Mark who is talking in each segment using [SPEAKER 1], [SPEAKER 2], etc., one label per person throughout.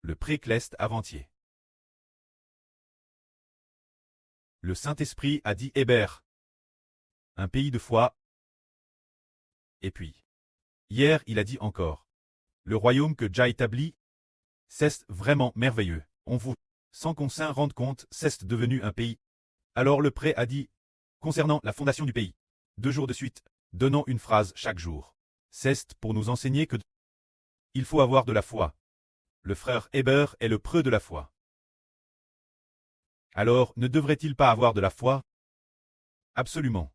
[SPEAKER 1] Le pré-Cleste avant-hier. Le Saint-Esprit a dit Hébert. Un pays de foi. Et puis, hier il a dit encore. Le royaume que Jah établit, c'est vraiment merveilleux. On vous, sans qu'on s'en rende compte, c'est devenu un pays. Alors le pré a dit, concernant la fondation du pays, 2 jours de suite, donnons une phrase chaque jour. C'est pour nous enseigner que il faut avoir de la foi. Le frère Hébert est le preux de la foi. Alors, ne devrait-il pas avoir de la foi? Absolument.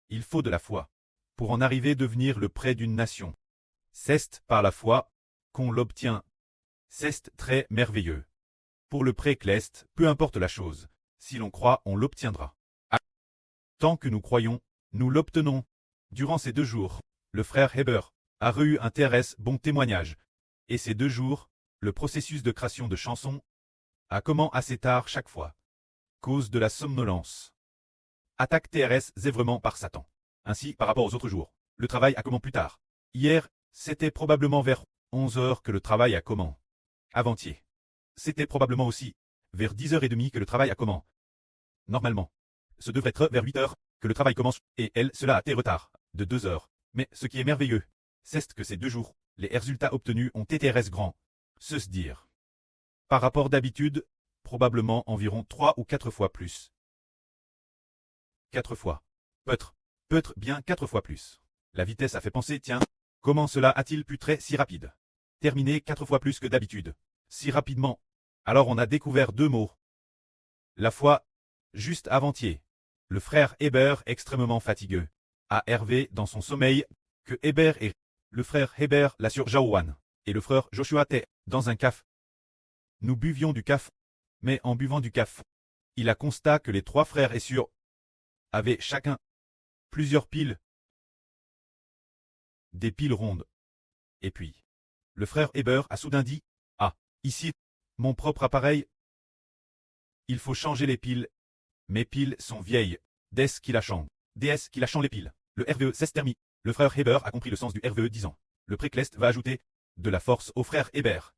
[SPEAKER 1] Il faut de la foi. Pour en arriver à devenir le près d'une nation. C'est par la foi qu'on l'obtient. C'est très merveilleux. Pour le pré-Cleste, peu importe la chose, si l'on croit, on l'obtiendra. Tant que nous croyons, nous l'obtenons. Durant ces 2 jours, le frère Hébert a reçu un très bon témoignage. Et ces 2 jours, le processus de création de chansons a commencé assez tard chaque fois. Cause de la somnolence. Attaque TRS vraiment par Satan. Ainsi, par rapport aux autres jours, le travail a commencé plus tard. Hier, c'était probablement vers 11 h que le travail a commencé. Avant-hier. C'était probablement aussi vers 10h30 que le travail a commencé. Normalement, ce devrait être vers 8 h que le travail commence, et cela a été retard, de 2 heures. Mais ce qui est merveilleux, c'est que ces 2 jours, les résultats obtenus ont été très grands. Se dire. Par rapport d'habitude, probablement environ 3 ou 4 fois plus. 4 fois. Peut-être bien 4 fois plus. La vitesse a fait penser, tiens, comment cela a-t-il pu très si rapide? Terminer 4 fois plus que d'habitude. Si rapidement. Alors on a découvert 2 mots. La foi, juste avant-hier. Le frère Hébert extrêmement fatigueux. A Hervé dans son sommeil, que Hébert est. Le frère Hébert l'a sur Jaouan. Et le frère Joshua était dans un caf. Nous buvions du caf. Mais en buvant du caf, il a constaté que les 3 frères et sœurs avaient chacun plusieurs piles. Des piles rondes. Et puis, le frère Hébert a soudain dit, ah, ici, mon propre appareil. Il faut changer les piles. Mes piles sont vieilles. Des qui la changent. DS qui la changent les piles. Le RVE s'est terminé. Le frère Hébert a compris le sens du RVE disant. Le pré-Cleste va ajouter de la force au frère Hébert.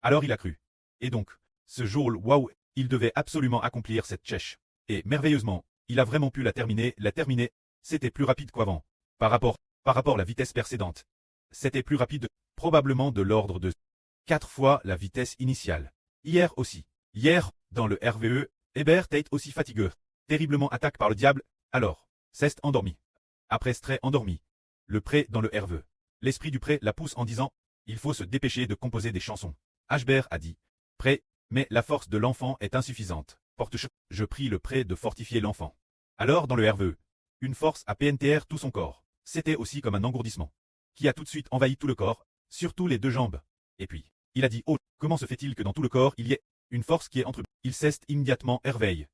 [SPEAKER 1] Alors il a cru. Et donc, ce jour, waouh, il devait absolument accomplir cette tchèche. Et merveilleusement, il a vraiment pu la terminer. C'était plus rapide qu'avant. Par rapport à la vitesse précédente. C'était plus rapide, probablement de l'ordre de 4 fois la vitesse initiale. Hier aussi. Hier, dans le RVE, Hébert était aussi fatigueux. Terriblement attaqué par le diable. Alors, c'est endormi. Après très endormi. Le pré dans le RVE. L'esprit du pré la pousse en disant, il faut se dépêcher de composer des chansons. Hébert a dit, pré, mais la force de l'enfant est insuffisante. Je prie le pré de fortifier l'enfant. Alors dans le RVE, une force a PNTR tout son corps. C'était aussi comme un engourdissement. Qui a tout de suite envahi tout le corps, surtout les 2 jambes. Et puis, il a dit, oh, comment se fait-il que dans tout le corps il y ait une force qui est entre eux? Il s'est immédiatement réveillé.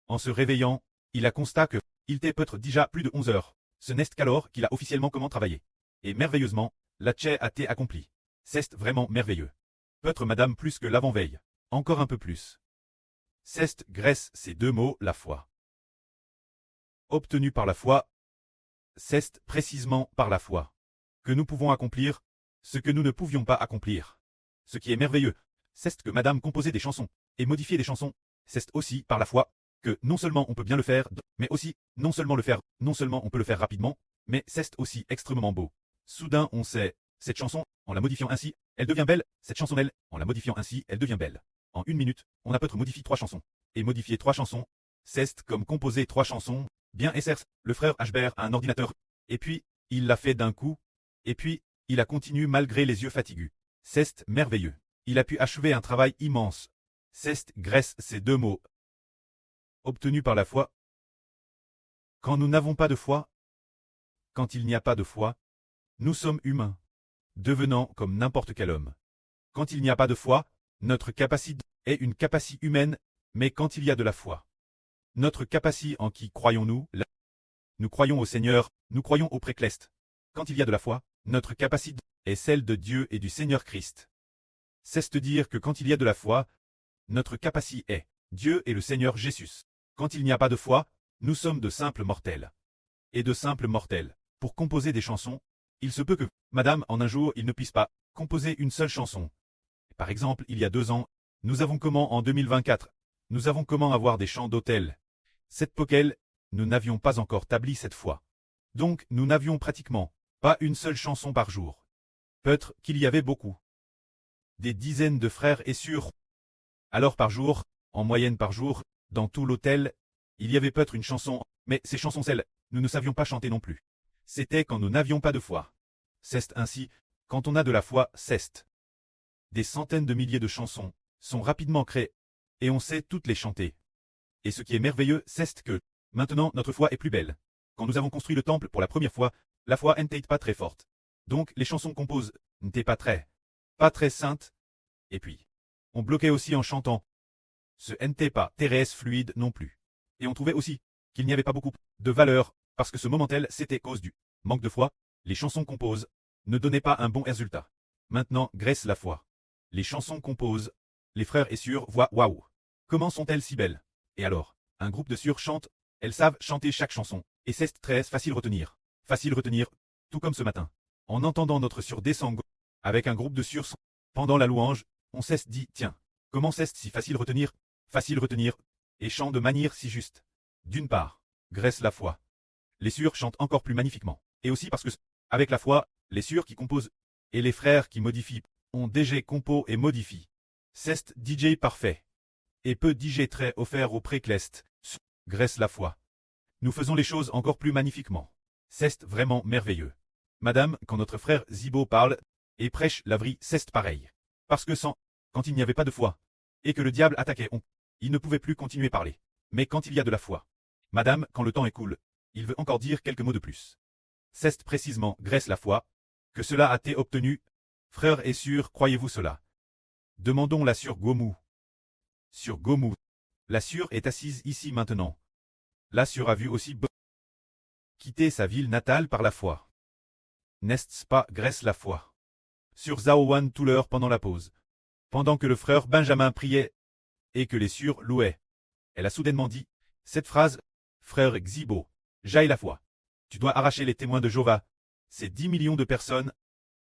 [SPEAKER 1] En se réveillant, il a constaté que, il était peut-être déjà plus de 11 heures. Ce n'est qu'alors qu'il a officiellement comment travailler. Et merveilleusement, la tchè a été accomplie. C'est vraiment merveilleux. Peut-être madame plus que l'avant-veille. Encore un peu plus. C'est grâce ces 2 mots, la foi. Obtenu par la foi. C'est précisément par la foi que nous pouvons accomplir ce que nous ne pouvions pas accomplir. Ce qui est merveilleux, c'est que madame composait des chansons et modifier des chansons. C'est aussi par la foi que non seulement on peut bien le faire, mais aussi, non seulement on peut le faire rapidement, mais c'est aussi extrêmement beau. Soudain on sait, cette chanson, en la modifiant ainsi, elle devient belle, cette chanson en la modifiant ainsi, elle devient belle. En 1 minute, on a peut-être modifié 3 chansons. Et modifier 3 chansons, c'est comme composer 3 chansons, bien SR, le frère Hébert a un ordinateur. Et puis, il l'a fait d'un coup, et puis, il a continué malgré les yeux fatigués. C'est merveilleux. Il a pu achever un travail immense. C'est grâce ces 2 mots. Obtenu par la foi. Quand nous n'avons pas de foi, quand il n'y a pas de foi, nous sommes humains, devenant comme n'importe quel homme. Quand il n'y a pas de foi, notre capacité est une capacité humaine, mais quand il y a de la foi, notre capacité en qui croyons-nous, nous croyons au Seigneur, nous croyons au pré-Cleste. Quand il y a de la foi, notre capacité est celle de Dieu et du Seigneur Christ. C'est-à-dire que quand il y a de la foi, notre capacité est Dieu et le Seigneur Jésus. Quand il n'y a pas de foi, nous sommes de simples mortels. Et de simples mortels, pour composer des chansons, il se peut que, madame, en un jour, il ne puisse pas composer une seule chanson. Par exemple, il y a 2 ans, nous avons comment en 2024, nous avons comment avoir des chants d'hôtel. Cette poquelle, nous n'avions pas encore tabli cette fois. Donc, nous n'avions pratiquement pas une seule chanson par jour. Peut-être qu'il y avait beaucoup. Des dizaines de frères et sœurs. Alors par jour, en moyenne par jour, dans tout l'hôtel, il y avait peut-être une chanson, mais ces chansons celles, nous ne savions pas chanter non plus. C'était quand nous n'avions pas de foi. C'est ainsi, quand on a de la foi, c'est. Des centaines de milliers de chansons sont rapidement créées, et on sait toutes les chanter. Et ce qui est merveilleux, c'est que, maintenant notre foi est plus belle. Quand nous avons construit le temple pour la première fois, la foi n'était pas très forte. Donc les chansons composées n'étaient pas très saintes. Et puis, on bloquait aussi en chantant. Ce n'était pas très fluide non plus. Et on trouvait aussi qu'il n'y avait pas beaucoup de valeur, parce que ce momentel c'était cause du manque de foi, les chansons composées ne donnaient pas un bon résultat. Maintenant, grâce la foi. Les chansons composées, les frères et sœurs voient waouh. Comment sont-elles si belles? Et alors, un groupe de sœurs chante, elles savent chanter chaque chanson, et c'est très facile retenir. Facile retenir, tout comme ce matin. En entendant notre sœur descendre, avec un groupe de sœurs, pendant la louange, on s'est dit, tiens, comment c'est si facile retenir, et chante de manière si juste. D'une part, grâce la foi. Les sœurs chantent encore plus magnifiquement. Et aussi parce que, avec la foi, les sœurs qui composent, et les frères qui modifient, ont déjà compo et modifie. C'est DJ parfait. Et peu DJ très offert au préclest, grâce la foi. Nous faisons les choses encore plus magnifiquement. C'est vraiment merveilleux. Madame, quand notre frère Zibo parle, et prêche la vraie, c'est pareil. Parce que quand il n'y avait pas de foi, et que le diable attaquait, il ne pouvait plus continuer à parler. Mais quand il y a de la foi, madame, quand le temps écoule, il veut encore dire quelques mots de plus. C'est précisément grâce la foi que cela a été obtenu. Frères et sœurs, croyez-vous cela? Demandons-la sur Gomu. Sur Gomu. La sœur est assise ici maintenant. La sœur a vu aussi quitter sa ville natale par la foi. N'est-ce pas grâce la foi? Sur Zaowan tout l'heure pendant la pause. Pendant que le frère Benjamin priait, et que les sœurs louaient. Elle a soudainement dit, cette phrase, frère Xibo, j'aille la foi. Tu dois arracher les témoins de Jéhovah. C'est 10 millions de personnes.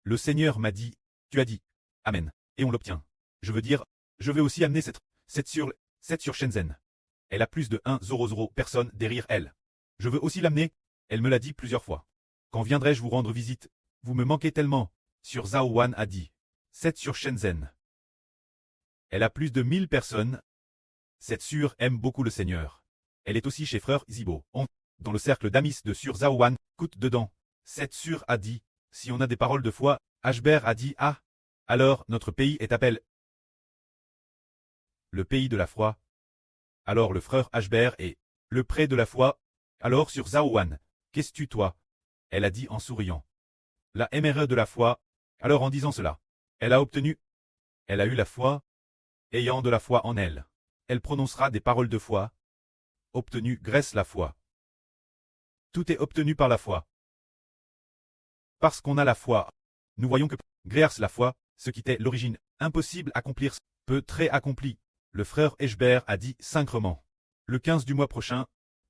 [SPEAKER 1] Le Seigneur m'a dit, tu as dit, Amen, et on l'obtient. Je veux dire, je vais aussi amener cette sur Shenzhen. Elle a plus de 100 personnes derrière elle. Je veux aussi l'amener, elle me l'a dit plusieurs fois. Quand viendrai-je vous rendre visite? Vous me manquez tellement. Sur Zhao Wan a dit. 7 sur Shenzhen. Elle a plus de 1000 personnes. Cette sœur aime beaucoup le Seigneur. Elle est aussi chez frère Zibo. Dans le cercle d'amis de Sur Zhao Wan, coûte dedans. Cette sœur a dit, si on a des paroles de foi, Ashber a dit, ah, alors notre pays est appelé le pays de la foi. Alors le frère Ashber est le pré de la foi. Alors sur Zhao Wan, qu'est-ce que toi? Elle a dit en souriant. La MRE de la foi. Alors en disant cela, elle a obtenu. Elle a eu la foi. Ayant de la foi en elle. Elle prononcera des paroles de foi. Obtenu grâce la foi. Tout est obtenu par la foi. Parce qu'on a la foi. Nous voyons que, grâce la foi, ce qui était l'origine, impossible à accomplir, peut très accompli. Le frère Eshber a dit sacrement. Le 15 du mois prochain,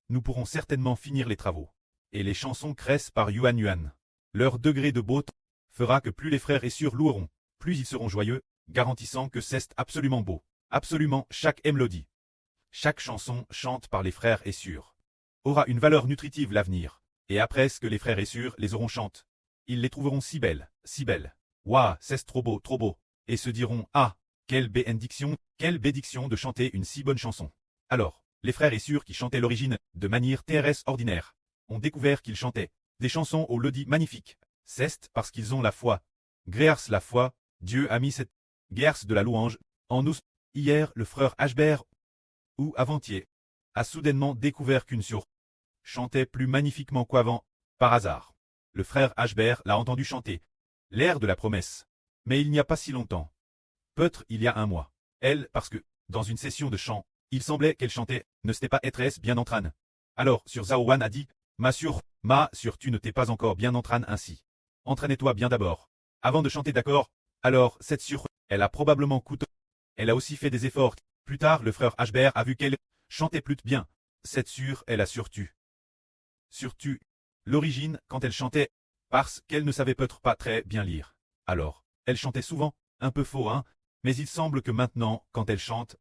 [SPEAKER 1] nous pourrons certainement finir les travaux. Et les chansons crèsent par Yuan Yuan. Leur degré de beauté fera que plus les frères et sœurs loueront, plus ils seront joyeux, garantissant que c'est absolument beau. Absolument chaque mélodie. Chaque chanson chante par les frères et sœurs aura une valeur nutritive l'avenir. Et après ce que les frères et sœurs les auront chantent, ils les trouveront si belles, si belles. Waouh, c'est trop beau, et se diront, ah, quelle bénédiction de chanter une si bonne chanson. Alors, les frères et sœurs qui chantaient l'origine, de manière terrestre ordinaire, ont découvert qu'ils chantaient des chansons aux mélodies magnifiques. C'est parce qu'ils ont la foi. Grâce la foi, Dieu a mis cette grâce de la louange en nous. Hier, le frère Ashber, ou avant-hier, a soudainement découvert qu'une sœur chantait plus magnifiquement qu'avant, par hasard. Le frère Ashber l'a entendu chanter l'air de la promesse. Mais il n'y a pas si longtemps. Peut-être il y a un mois. Elle, parce que, dans une session de chant, il semblait qu'elle chantait, ne s'était pas être bien en train. Alors, sur Zhao Wan a dit, ma sœur, tu ne t'es pas encore bien en train ainsi. Entraînez-toi bien d'abord. Avant de chanter d'accord. Alors, cette sœur, elle a probablement coûté. Elle a aussi fait des efforts. Plus tard, le frère Ashber a vu qu'elle chantait plus bien. Cette sœur, elle a surtu. L'origine, quand elle chantait, parce qu'elle ne savait peut-être pas très bien lire. Alors, elle chantait souvent, un peu faux, hein, Mais il semble que maintenant, quand elle chante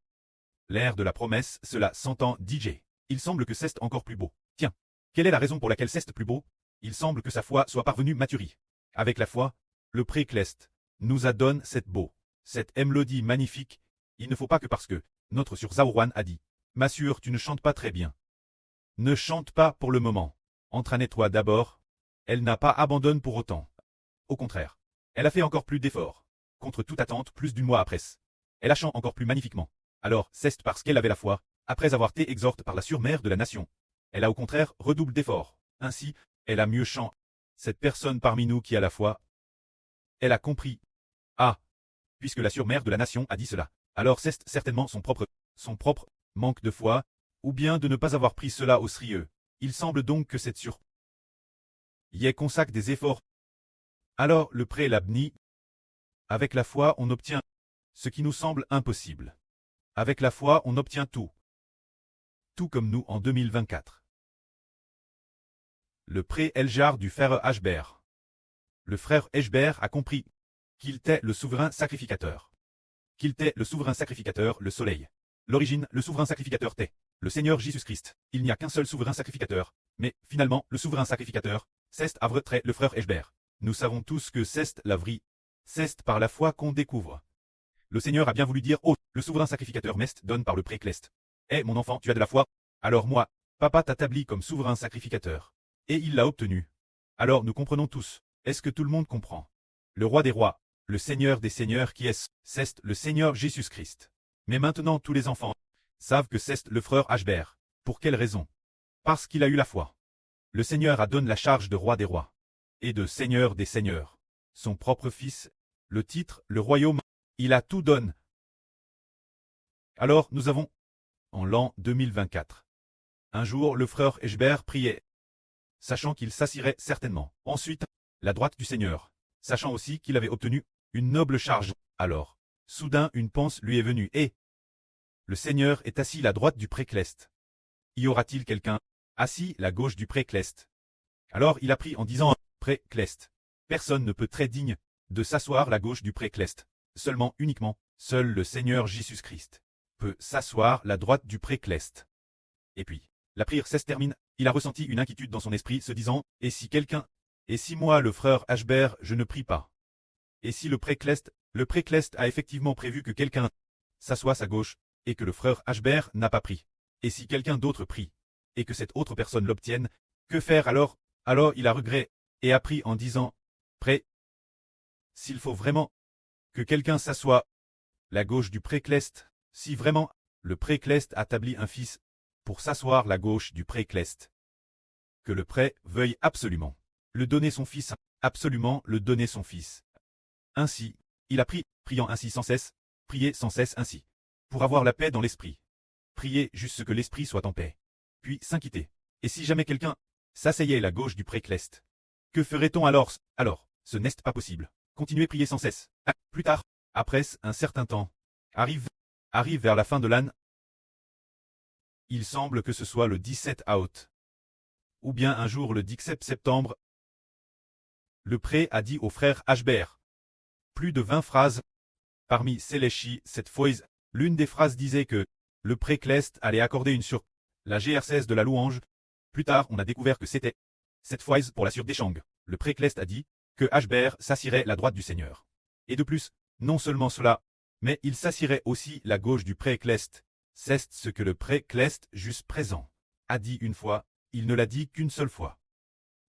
[SPEAKER 1] l'air de la promesse, cela s'entend DJ. Il semble que c'est encore plus beau. Tiens, quelle est la raison pour laquelle c'est plus beau? Il semble que sa foi soit parvenue maturie. Avec la foi, le pré-clest nous adonne cette beau, cette mélodie magnifique. Il ne faut pas que parce que notre sur Zaourouan a dit « M'assure, tu ne chantes pas très bien. Ne chante pas pour le moment. Entraîne-toi d'abord. » Elle n'a pas abandonné pour autant. Au contraire, elle a fait encore plus d'efforts. Contre toute attente, plus d'une mois après. Elle a chanté encore plus magnifiquement. Alors, c'est parce qu'elle avait la foi, après avoir été exhorte par la surmère de la nation. Elle a au contraire redouble d'efforts. Ainsi, elle a mieux chanté. Cette personne parmi nous qui a la foi, elle a compris. Ah, puisque la surmère de la nation a dit cela, alors c'est certainement son propre manque de foi, ou bien de ne pas avoir pris cela au sérieux. Il semble donc que cette y est consacre des efforts. Alors le pré l'abni. Avec la foi on obtient ce qui nous semble impossible. Avec la foi on obtient tout. Tout comme nous en 2024. Le pré Eljar du frère Ashbert. Le frère Ashbert a compris qu'il était le souverain sacrificateur. Qu'il était le souverain sacrificateur, le soleil. L'origine, le souverain sacrificateur t'est le Seigneur Jésus-Christ. Il n'y a qu'un seul souverain sacrificateur, mais finalement, le souverain sacrificateur, c'est Avretrait le frère Ashbert. Nous savons tous que c'est la vraie. C'est par la foi qu'on découvre. Le Seigneur a bien voulu dire, oh, le souverain sacrificateur Mest donne par le pré-clest. Eh mon enfant, tu as de la foi? Alors moi, papa t'établit comme souverain sacrificateur. Et il l'a obtenu. Alors nous comprenons tous. Est-ce que tout le monde comprend? Le roi des rois, le Seigneur des seigneurs qui est, c'est le Seigneur Jésus-Christ. Mais maintenant tous les enfants savent que c'est le frère Ashbert. Pour quelle raison? Parce qu'il a eu la foi. Le Seigneur a donné la charge de roi des rois et de Seigneur des seigneurs. Son propre fils, le titre, le royaume, il a tout donné. Alors nous avons, en l'an 2024, un jour le frère Ashbert priait, sachant qu'il s'assirait certainement. Ensuite, la droite du Seigneur, sachant aussi qu'il avait obtenu une noble charge. Alors, soudain une pensée lui est venue, et le Seigneur est assis à la droite du pré-clest. Y aura-t-il quelqu'un assis à la gauche du pré-clest? Alors il a pris en disant pré-clest. Personne ne peut très digne de s'asseoir à la gauche du pré-clest. Seulement, uniquement, seul le Seigneur Jésus-Christ peut s'asseoir à la droite du pré-clest. Et puis, la prière se termine, il a ressenti une inquiétude dans son esprit, se disant, et si quelqu'un, et si moi le frère Ashbert, je ne prie pas? Et si le pré-clest a effectivement prévu que quelqu'un s'assoie à sa gauche, et que le frère Ashbert n'a pas pris? Et si quelqu'un d'autre prie, et que cette autre personne l'obtienne, que faire alors? Alors il a regret, et a pris en disant, pré, s'il faut vraiment que quelqu'un s'assoie la gauche du pré-clest, si vraiment le pré-clest établit un fils pour s'asseoir la gauche du pré-clest, que le pré veuille absolument le donner son fils, absolument le donner son fils. Ainsi, il a priant ainsi sans cesse, prier sans cesse ainsi, pour avoir la paix dans l'esprit. Prier juste que l'esprit soit en paix. Puis s'inquiéter. Et si jamais quelqu'un s'asseyait à la gauche du pré-clest, que ferait-on alors? Alors, ce n'est pas possible. Continuez prier sans cesse. Plus tard, après un certain temps, arrive vers la fin de l'année. Il semble que ce soit le 17 août. Ou bien un jour le 17 septembre. Le pré a dit au frère Ashbert. Plus de 20 phrases. Parmi celles-ci, cette fois, l'une des phrases disait que le pré-clest allait accorder une sur la GR16 de la louange. Plus tard, on a découvert que c'était cette fois pour la sur d'Echang. Le pré-clest a dit que Ashbert s'assirait la droite du Seigneur. Et de plus, non seulement cela, mais il s'assirait aussi la gauche du pré-clest. C'est ce que le pré-clest juste présent a dit une fois, il ne l'a dit qu'une seule fois.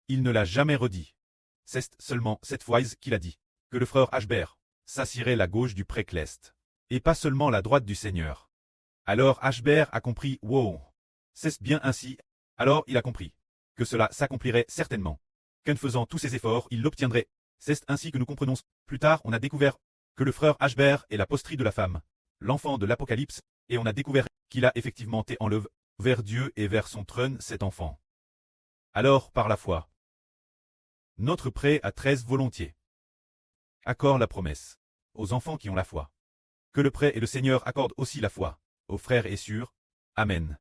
[SPEAKER 1] Il ne l'a jamais redit. C'est seulement cette fois qu'il a dit que le frère Ashbert s'assirait la gauche du pré-clest, et pas seulement la droite du Seigneur. Alors Ashbert a compris, wow, c'est bien ainsi, alors il a compris que cela s'accomplirait certainement, qu'en faisant tous ces efforts il l'obtiendrait. C'est ainsi que nous comprenons. Plus tard on a découvert que le frère Ashbert est la postrie de la femme, l'enfant de l'Apocalypse, et on a découvert qu'il a effectivement été enlevé vers Dieu et vers son trône cet enfant. Alors par la foi, notre pré a 13 volontiers. Accorde la promesse aux enfants qui ont la foi. Que le pré et le Seigneur accordent aussi la foi aux frères et sœurs. Amen.